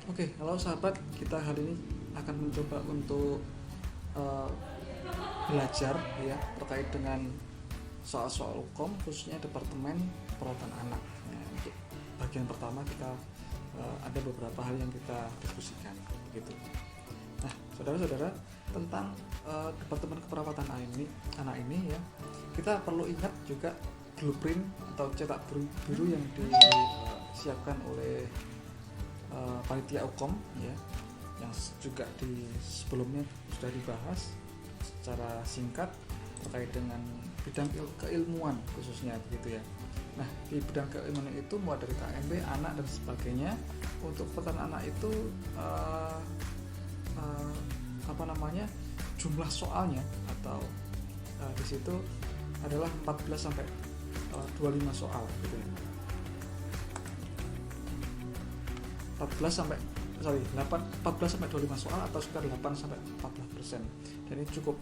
Oke, halo sahabat, kita hari ini akan mencoba untuk uh, belajar ya terkait dengan soal-soal hukum khususnya Departemen Perawatan Anak. Ya, untuk bagian pertama kita ada beberapa hal yang kita diskusikan begitu. Nah, saudara-saudara, tentang Departemen Keperawatan anak ini ya, kita perlu ingat juga blueprint atau cetak biru yang disiapkan oleh panitia hukum ya, yang juga sebelumnya sudah dibahas secara singkat terkait dengan bidang keilmuan khususnya begitu ya. Nah, di bidang keilmuan itu mulai dari KMB, anak dan sebagainya. Untuk keperawatan anak itu jumlah soalnya atau di situ adalah 14 sampai 25 soal gitu ya. 14 sampai 25 soal atau sekitar 8 sampai 14%. Dan ini cukup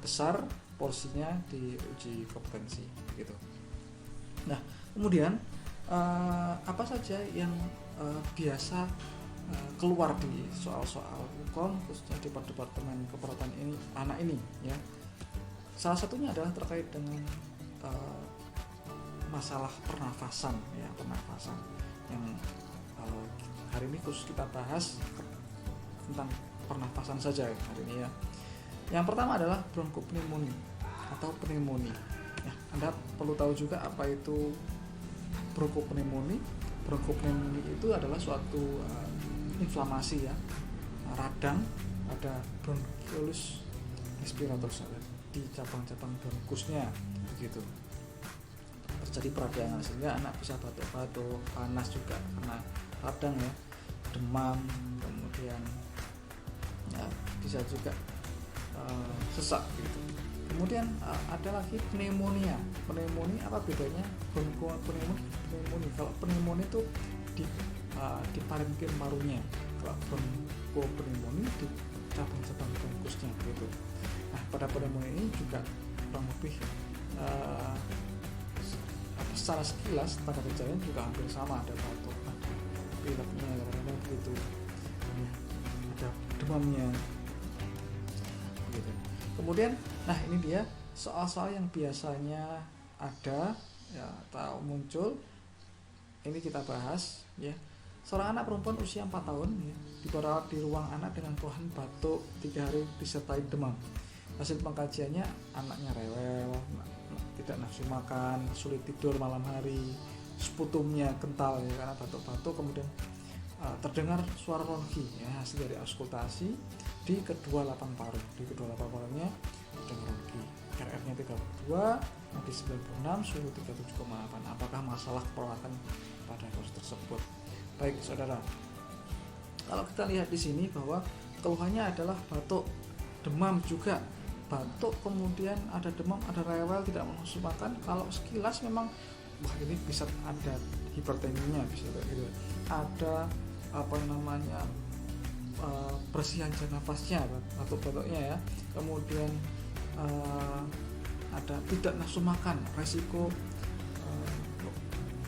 besar porsinya di uji kompetensi gitu. Nah, kemudian apa saja yang biasa keluar di soal-soal hukum khususnya di Departemen Keperawatan anak ini ya. Salah satunya adalah terkait dengan masalah pernafasan ya, yang hari ini khusus kita bahas tentang pernafasan saja hari ini ya. Yang pertama adalah bronkopneumonia atau pneumonia. Ya, Anda perlu tahu juga apa itu bronkopneumonia. Bronkopneumonia itu adalah suatu inflamasi ya, radang pada bronchiolus respirator di cabang-cabang bronkusnya begitu. Terjadi peradangan sehingga anak bisa batuk-batuk, panas juga karena radang ya, demam, kemudian ya, bisa juga sesak gitu. Kemudian ada lagi pneumonia. Pneumonia apa bedanya? Pneumonia. Kalau pneumonia itu di parenkim parunya. Kalau bronkopneumonia di cabang-cabang bronkusnya gitu. Nah, pada pneumonia ini juga kurang lebih secara sekilas tanda gejalanya juga hampir sama, ada batuk, ada pileknya kadang-kadang begitu, ada demamnya gitu. Kemudian, nah ini dia soal-soal yang biasanya ada ya atau muncul. Ini kita bahas ya. Seorang anak perempuan usia 4 tahun ya, dirawat di ruang anak dengan keluhan batuk 3 hari disertai demam. Hasil pengkajiannya anaknya rewel, tidak nafsu makan, sulit tidur malam hari, sputumnya kental ya, karena batuk-batuk. Kemudian terdengar suara ronki ya, hasil dari auskultasi di kedua lapang paru. Di kedua lapang parunya terdengar ronki. RR-nya 32, nadi 96, suhu 37,8. Apakah masalah perawatan pada kasus tersebut? Baik saudara, kalau kita lihat di sini bahwa keluhannya adalah batuk, demam juga. Batuk, kemudian ada demam, ada rewel, tidak mau nafsu makan. Kalau sekilas memang wah ini bisa ada hipertensinya, bisa gitu. Ada bersihan nafasnya, batuk-batuknya ya. Kemudian ada tidak nafsu makan, resiko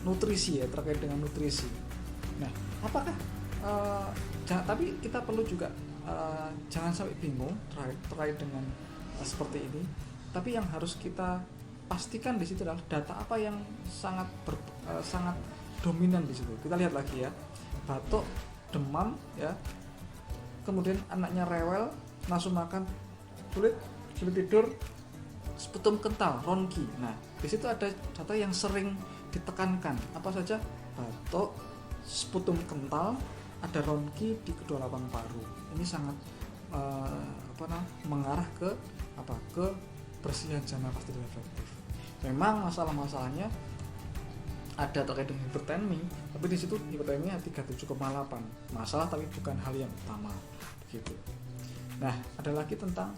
nutrisi ya, terkait dengan nutrisi. Nah, apakah tapi kita perlu juga jangan sampai bingung terkait dengan seperti ini. Tapi yang harus kita pastikan di situ adalah data apa yang sangat dominan di situ. Kita lihat lagi ya, batuk, demam ya, kemudian anaknya rewel, nafsu makan, sulit tidur, sputum kental, ronki. Nah, di situ ada data yang sering ditekankan. Apa saja? Batuk, sputum kental, ada ronki di kedua lapang paru. Ini sangat mengarah ke bersihan nafas tidak efektif. Memang masalah-masalahnya ada terkait dengan hipertensi, tapi di situ hipertensinya 37,8. Masalah tapi bukan hal yang utama begitu. Nah, ada lagi tentang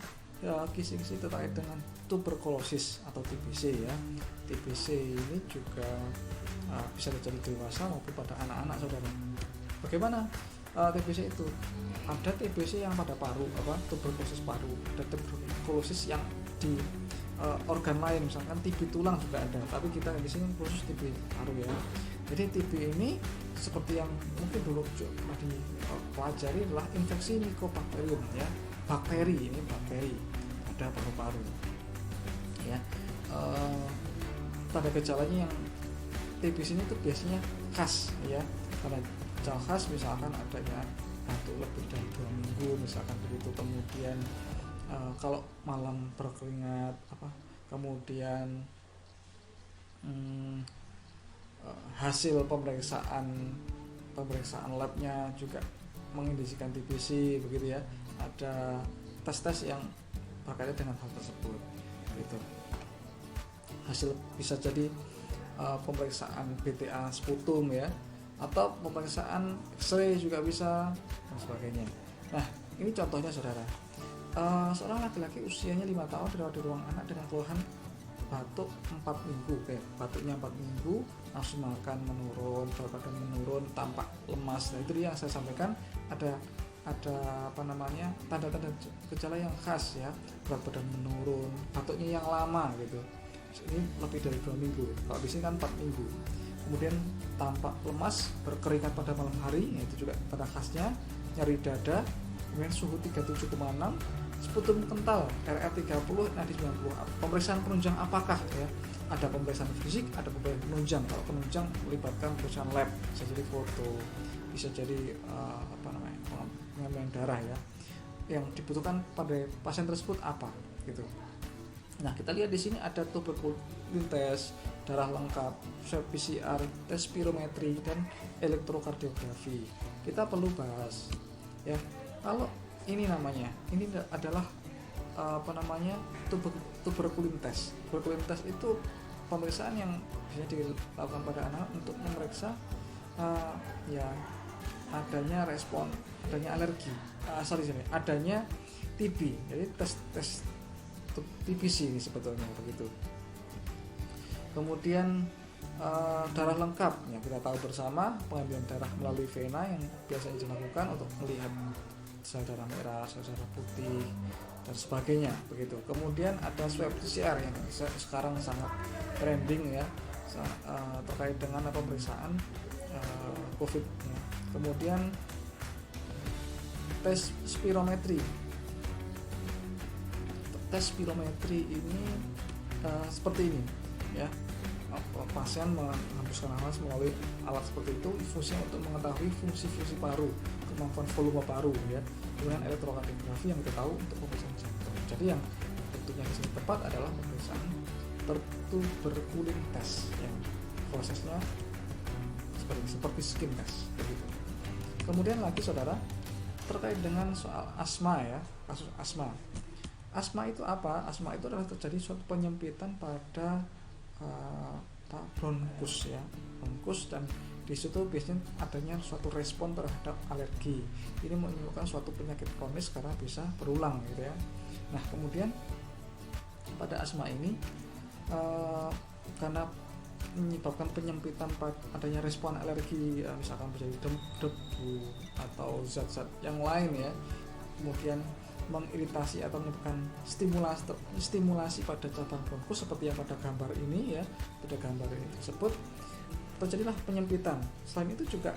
kisi-kisi terkait dengan tuberkulosis atau TBC ya. TBC ini juga bisa terjadi dewasa maupun pada anak-anak saudara. Bagaimana TBC itu? Ada TBC yang pada paru, tuberkulosis paru, ada tuberkulosis yang di organ lain, misalkan TB tulang juga ada, tapi kita di sini khusus TB paru ya. Jadi TB ini seperti yang mungkin dulu pernah di pelajari adalah infeksi Mycobacterium ya, bakteri pada paru-paru ya. Tanda gejalanya yang TBC ini tuh biasanya khas ya, karena gejala khas misalkan adanya batuk lebih dari 2 minggu misalkan begitu, kemudian kalau malam berkeringat kemudian hasil pemeriksaan labnya juga mengindikasikan TBC begitu ya, ada tes yang berkaitan dengan hal tersebut gitu. Hasil bisa jadi pemeriksaan BTA sputum ya, atau pemeriksaan X-ray juga bisa dan sebagainya. Nah, ini contohnya saudara. Seorang laki-laki usianya 5 tahun dirawat di ruang anak dengan keluhan batuk 4 minggu, batuknya 4 minggu, nafsu makan menurun, berat badan menurun, tampak lemas. Nah, itu dia yang saya sampaikan, ada tanda-tanda gejala yang khas ya, berat badan menurun, batuknya yang lama gitu. Ini lebih dari 2 minggu. Kalau di sini kan 4 minggu. Kemudian tampak lemas, berkeringat pada malam hari, itu juga tanda khasnya, nyeri dada, kemudian suhu 37,6, sputum kental, RR30, nadi 90. Pemeriksaan penunjang apakah ya? Ada pemeriksaan fisik, ada pemeriksaan penunjang. Kalau penunjang melibatkan pemeriksaan lab, bisa jadi foto, bisa jadi pengambilan darah ya. Yang dibutuhkan pada pasien tersebut apa gitu. Nah, kita lihat di sini ada tuberkulin test, darah lengkap, swab PCR, tes spirometri, dan elektrokardiografi. Kita perlu bahas ya. Kalau ini adalah tuberkulin test. Tuberkulin test itu pemeriksaan yang bisa dilakukan pada anak untuk memeriksa adanya alergi, adanya TB. Jadi tes TBC ini sebetulnya begitu. Kemudian darah lengkap ya, kita tahu bersama pengambilan darah melalui vena yang biasanya dilakukan untuk melihat sel darah merah, sel darah putih dan sebagainya begitu. Kemudian ada swab PCR yang sekarang sangat trending ya, terkait dengan pemeriksaan COVID ya. Kemudian tes spirometri. Tes spirometri ini seperti ini ya. Pasien menghembuskan nafas melalui alat seperti itu, fungsinya untuk mengetahui fungsi-fungsi paru, kemampuan volume paru ya. Kemudian elektrokardiografi yang kita tahu untuk pemeriksaan jantung. Jadi yang bentuknya di sini tepat adalah pemeriksaan tuberkulin test yang prosesnya seperti skin test begitu. Kemudian lagi saudara, terkait dengan soal asma ya, kasus asma. Asma itu apa? Asma itu adalah terjadi suatu penyempitan pada bronkus ya, bronkus, dan di situ biasanya adanya suatu respon terhadap alergi. Ini menyebabkan suatu penyakit kronis karena bisa berulang gitu ya. Nah, kemudian pada asma ini karena menyebabkan penyempitan adanya respon alergi, misalkan menjadi debu atau zat-zat yang lain ya, kemudian mengiritasi atau menyebabkan stimulasi pada cabang bronkus seperti yang pada gambar ini ya, pada gambar ini tersebut terjadilah penyempitan. Selain itu juga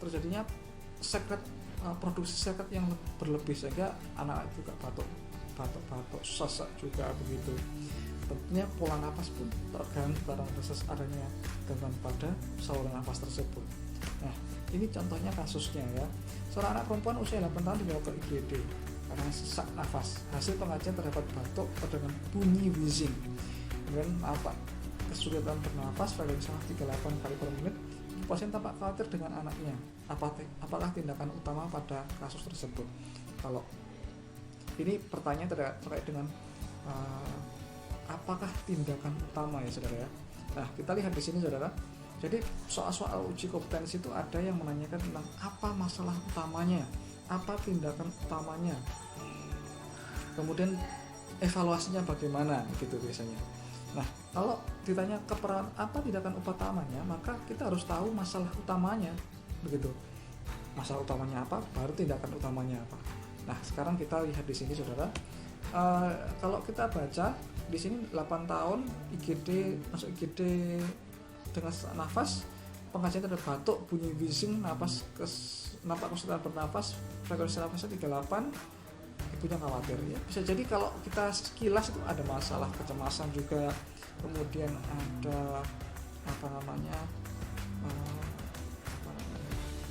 terjadinya produksi sekret yang berlebih sehingga anak juga batuk, sesak juga begitu. Tentunya pola nafas pun terganggu karena adanya gangguan pada saluran nafas tersebut. Nah, ini contohnya kasusnya ya. Seorang anak perempuan usia 8 tahun dibawa ke IGD karena sesak nafas. Hasil pengajian terdapat batuk dengan bunyi wheezing. Kemudian kesulitan bernafas, frekuensi 38 kali per menit. Pasien tampak khawatir dengan anaknya. Apakah tindakan utama pada kasus tersebut? Kalau ini pertanyaan terkait dengan apakah tindakan utama ya saudara ya. Nah, kita lihat di sini saudara. Jadi soal-soal uji kompetensi itu ada yang menanyakan tentang apa masalah utamanya, apa tindakan utamanya, kemudian evaluasinya bagaimana gitu biasanya. Nah, kalau ditanya keperan apa tindakan utamanya, maka kita harus tahu masalah utamanya begitu. Masalah utamanya apa, baru tindakan utamanya apa. Nah, sekarang kita lihat di sini saudara. Kalau kita baca di sini 8 tahun masuk IGD dengan nafas, pengajian terhadap batuk, bunyi wheezing, nafas nampak kesulitan bernafas, frekuensi nafasnya 38, ibunya khawatir ya. Bisa jadi kalau kita sekilas itu ada masalah kecemasan juga, kemudian ada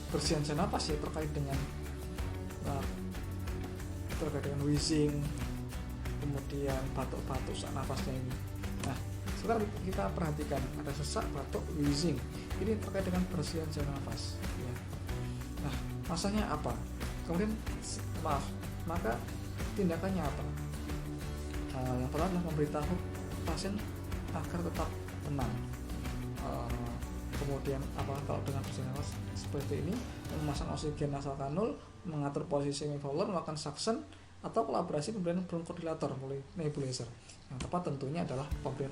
bersihan nafas ya terkait dengan wheezing, kemudian batuk-batuk saat nafasnya ini. Nah, sekarang kita perhatikan ada sesak, batuk, wheezing. Ini terkait dengan bersihan nafas. Ya. Nah, masalahnya apa? Kemudian maka tindakannya apa? Yang pertama adalah memberitahu pasien agar tetap tenang. Kemudian kalau dengan bersihan nafas seperti ini, memasang oksigen nasal kanul, mengatur posisi semi-fowler, melakukan suction, atau kolaborasi pemberian bronkodilator melalui nebulizer. Yang tepat tentunya adalah pemberian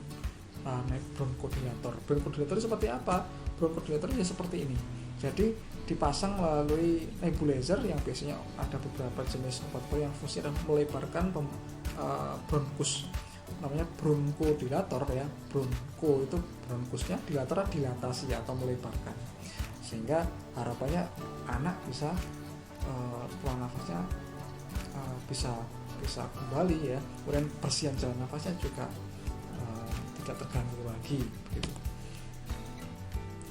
bronkodilator. Bronkodilator seperti apa? Bronkodilator ya seperti ini. Jadi dipasang melalui nebulizer yang biasanya ada beberapa jenis obat yang fungsinya adalah melebarkan bronkus, namanya bronkodilator ya. Bronko itu bronkusnya, dilator dilatasi atau melebarkan, sehingga harapannya anak bisa peluang nafasnya bisa kembali ya, kemudian bersihan jalan nafasnya juga tidak terganggu lagi gitu.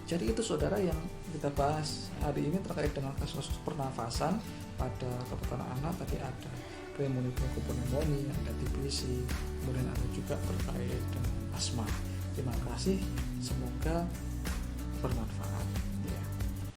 Jadi itu saudara yang kita bahas hari ini terkait dengan kasus pernafasan pada kebutuhan anak. Tadi ada pneumonia, ada TBC, kemudian ada juga terkait dengan asma. Terima kasih, semoga bermanfaat.